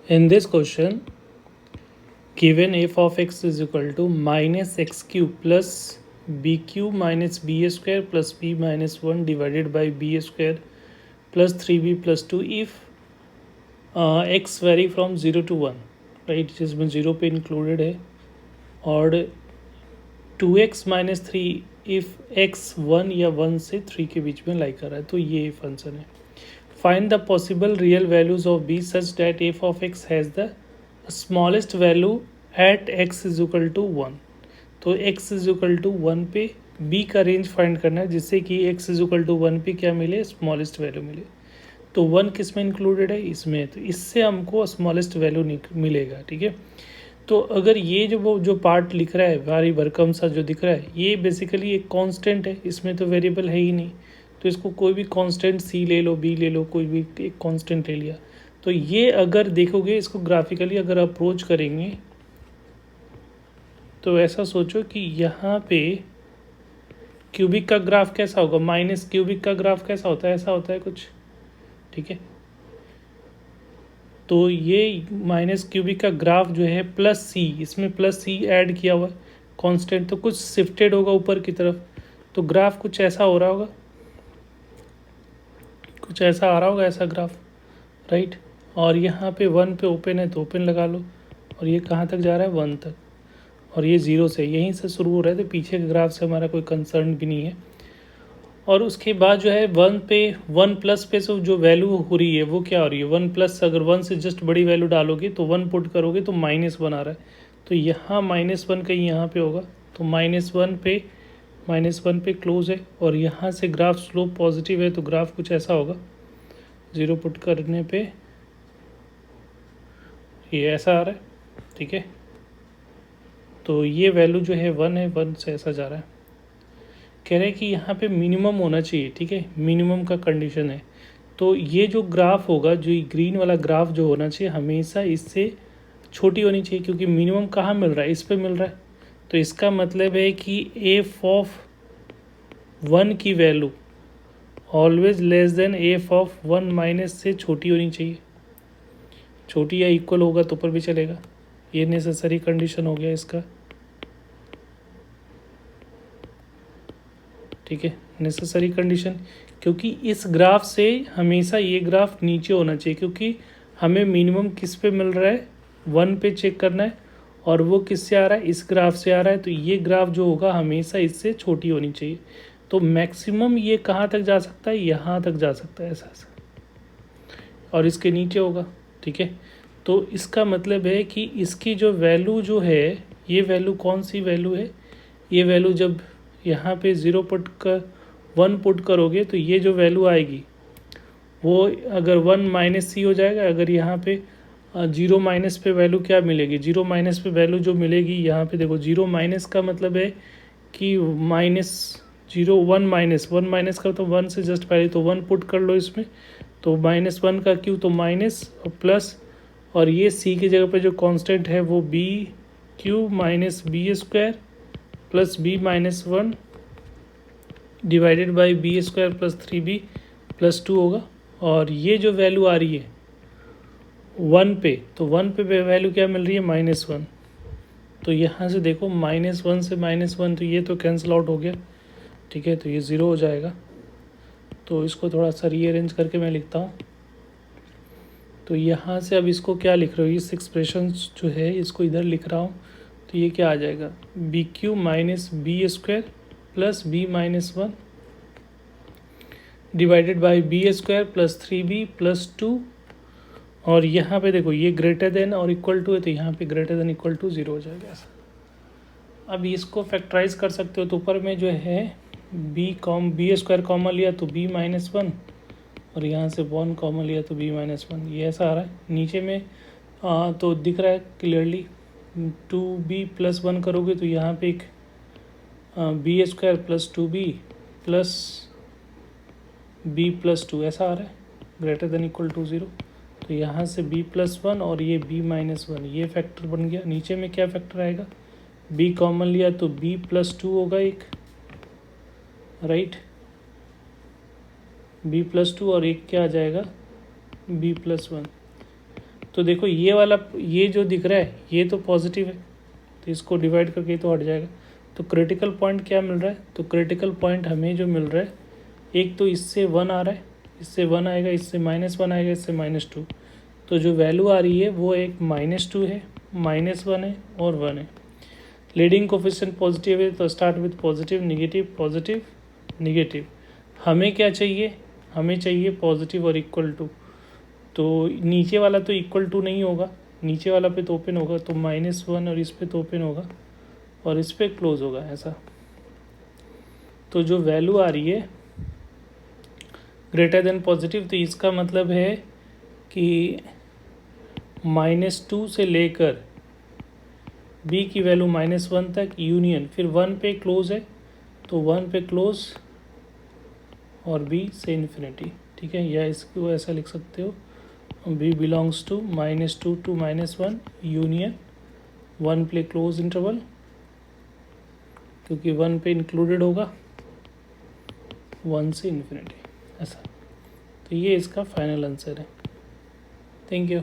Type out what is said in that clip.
In this question, given f of x is equal to minus x cube plus b cube minus b square plus b minus 1 divided by b square plus 3b plus 2 if x vary from 0 to 1, right, जिसमें 0 पे included है, और 2x minus 3 if x 1 या 1 से 3 के बीच में लाई कर रहा है, तो ये फंक्शन है. Find the possible real values of b such that f of x has the smallest value at x is equal to 1. तो x इज इक्वल टू 1 पे b का रेंज फाइंड करना है, जिससे कि x इज इक्वल टू 1 पे क्या मिले, स्मॉलेस्ट वैल्यू मिले. तो 1 किस में इंक्लूडेड है, इसमें, तो इससे हमको स्मॉलेस्ट वैल्यू मिलेगा. ठीक है, तो अगर ये जो पार्ट लिख रहा है, भारी भरकम सा जो दिख रहा है, ये बेसिकली एक कांस्टेंट है, इसमें तो वेरिएबल है ही नहीं. तो इसको कोई भी कांस्टेंट सी ले लो, बी ले लो, कोई भी एक कांस्टेंट ले लिया. तो ये अगर देखोगे, इसको ग्राफिकली अगर अप्रोच करेंगे तो ऐसा सोचो कि यहाँ पे क्यूबिक का ग्राफ कैसा होगा, माइनस क्यूबिक का ग्राफ कैसा होता है, ऐसा होता है कुछ. ठीक है, तो ये माइनस क्यूबिक का ग्राफ जो है प्लस सी, इसमें प्लस सी ऐड किया हुआ है कांस्टेंट, तो कुछ शिफ्टेड होगा ऊपर की तरफ. तो ग्राफ कुछ ऐसा हो रहा होगा, कुछ ऐसा आ रहा होगा, ऐसा ग्राफ, राइट. और यहाँ पे 1 पे ओपन है तो ओपन लगा लो, और ये कहाँ तक जा रहा है, 1 तक, और ये 0 से, यहीं से शुरू हो रहा है. तो पीछे के ग्राफ से हमारा कोई कंसर्न भी नहीं है. और उसके बाद जो है 1 पे, 1 प्लस पे से जो वैल्यू हो रही है वो क्या हो रही है, 1 प्लस, अगर 1 से जस्ट बड़ी वैल्यू डालोगे तो 1 पुट करोगे तो -1 आ रहा है. तो यहाँ -1 कहीं यहाँ पे होगा, तो -1 पे क्लोज है. और यहाँ से ग्राफ स्लोप पॉजिटिव है, तो ग्राफ कुछ ऐसा होगा, 0 पुट करने पे ये ऐसा आ रहा है. ठीक है, तो ये वैल्यू जो है 1 है, 1 से ऐसा जा रहा है. कह रहे हैं कि यहाँ पे मिनिमम होना चाहिए. ठीक है, मिनिमम का कंडीशन है. तो ये जो ग्राफ होगा, जो ग्रीन वाला ग्राफ जो होना चाहिए, हमेशा इससे छोटी होनी चाहिए, क्योंकि मिनिमम कहाँ मिल रहा है, इस पे मिल रहा है. तो इसका मतलब है कि एफ ऑफ 1 की value always less than F of 1 minus से छोटी होनी चाहिए. छोटी या इक्वल होगा तो ऊपर भी चलेगा. ये नेसेसरी कंडीशन हो गया इसका. ठीक है, नेसेसरी कंडीशन, क्योंकि इस ग्राफ से हमेशा ये ग्राफ नीचे होना चाहिए, क्योंकि हमें मिनिमम किस पे मिल रहा है, 1 पे चेक करना है, और वो किससे आ रहा है, इस ग्राफ से आ रहा है. तो ये ग्राफ जो होगा हमेशा इससे छोटी होनी चाहिए. तो मैक्सिमम ये कहाँ तक जा सकता है, यहाँ तक जा सकता है, ऐसा, और इसके नीचे होगा. ठीक है, तो इसका मतलब है कि इसकी जो वैल्यू जो है, ये वैल्यू कौन सी वैल्यू है, ये वैल्यू जब यहाँ पे 0 पुट कर 1 पुट करोगे तो ये जो वैल्यू आएगी वो अगर 1 माइनस सी हो जाएगा. अगर यहाँ पे 0 माइनस पे वैल्यू क्या मिलेगी, 0 माइनस पे वैल्यू जो मिलेगी, यहाँ पे देखो 0 माइनस का मतलब है कि -1 माइनस का, तो 1 से जस्ट पहले, तो 1 पुट कर लो इसमें, तो -1 का क्यू, तो माइनस और प्लस, और ये सी की जगह पे जो कांस्टेंट है वो b q minus b square plus b minus 1 divided by b square plus 3b plus 2 होगा. और ये जो वैल्यू आ रही है 1 पे, तो 1 पे वैल्यू क्या मिल रही है, -1. तो यहाँ से देखो -1 से -1, तो ये तो कैंसिल आउट हो गया. ठीक है, तो ये 0 हो जाएगा. तो इसको थोड़ा सा रीअरेंज करके मैं लिखता हूँ. तो यहाँ से अब इसको क्या लिख रहे हो, इस एक्सप्रेशन जो है इसको इधर लिख रहा हूँ. तो ये क्या आ जाएगा, b q minus b square plus b minus 1 divided by b square plus 3b plus 2. और यहाँ पे देखो ये ग्रेटर देन और इक्वल टू है, तो यहाँ पे ग्रेटर देन इक्वल टू 0 हो जाएगा ऐसा. अब इसको फैक्टराइज कर सकते हो, तो ऊपर में जो है बी स्क्वायर कॉमन लिया तो b माइनस 1, और यहाँ से 1 कॉमन लिया तो b माइनस 1, ये ऐसा आ रहा है. नीचे में तो दिख रहा है क्लियरली, 2b प्लस 1 करोगे तो यहाँ पे एक b square plus 2b plus b plus 2 ऐसा आ रहा है, ग्रेटर देन इक्वल टू 0. तो यहाँ से b प्लस 1 और ये b माइनस 1, ये फैक्टर बन गया. नीचे में क्या फैक्टर आएगा, b कॉमन लिया तो b प्लस 2 होगा एक, राइट, b प्लस 2, और एक क्या आ जाएगा, b प्लस 1. तो देखो ये वाला, ये जो दिख रहा है ये तो पॉजिटिव है, तो इसको डिवाइड करके तो हट जाएगा। तो क्रिटिकल पॉइंट क्या मिल रहा है, तो क्रिटिकल पॉइंट हमें जो मिल रहा है, एक तो इससे 1 आ रहा है, इससे 1 आएगा, इससे -1 आएगा, इससे -2। तो जो वैल्यू आ रही है वो एक -2 है, -1 है और 1 है। लीडिंग कोफिशिएंट पॉजिटिव है तो start with positive, negative, negative. हमें क्या चाहिए, हमें चाहिए पॉजिटिव और इक्वल टू। तो नीचे वाला तो इक्वल टू नहीं होगा, नीचे वाला पे तो ओपन होगा, तो -1 और इस पे तो ओपन होगा और इस पे क्लोज होगा ऐसा। तो जो वैल्यू आ रही है ग्रेटर देन पॉजिटिव, तो इसका मतलब है कि -2 से लेकर b की वैल्यू -1 तक यूनियन, फिर 1 पे क्लोज है तो 1 पे क्लोज और b से इन्फिनिटी, ठीक है। या इसको ऐसा लिख सकते हो, b belongs to -2 to -1 union 1 पे क्लोज इंटरवल, क्योंकि 1 पे इंक्लूडेड होगा 1 से इन्फिनिटी ऐसा। तो ये इसका फाइनल आंसर है। Thank you.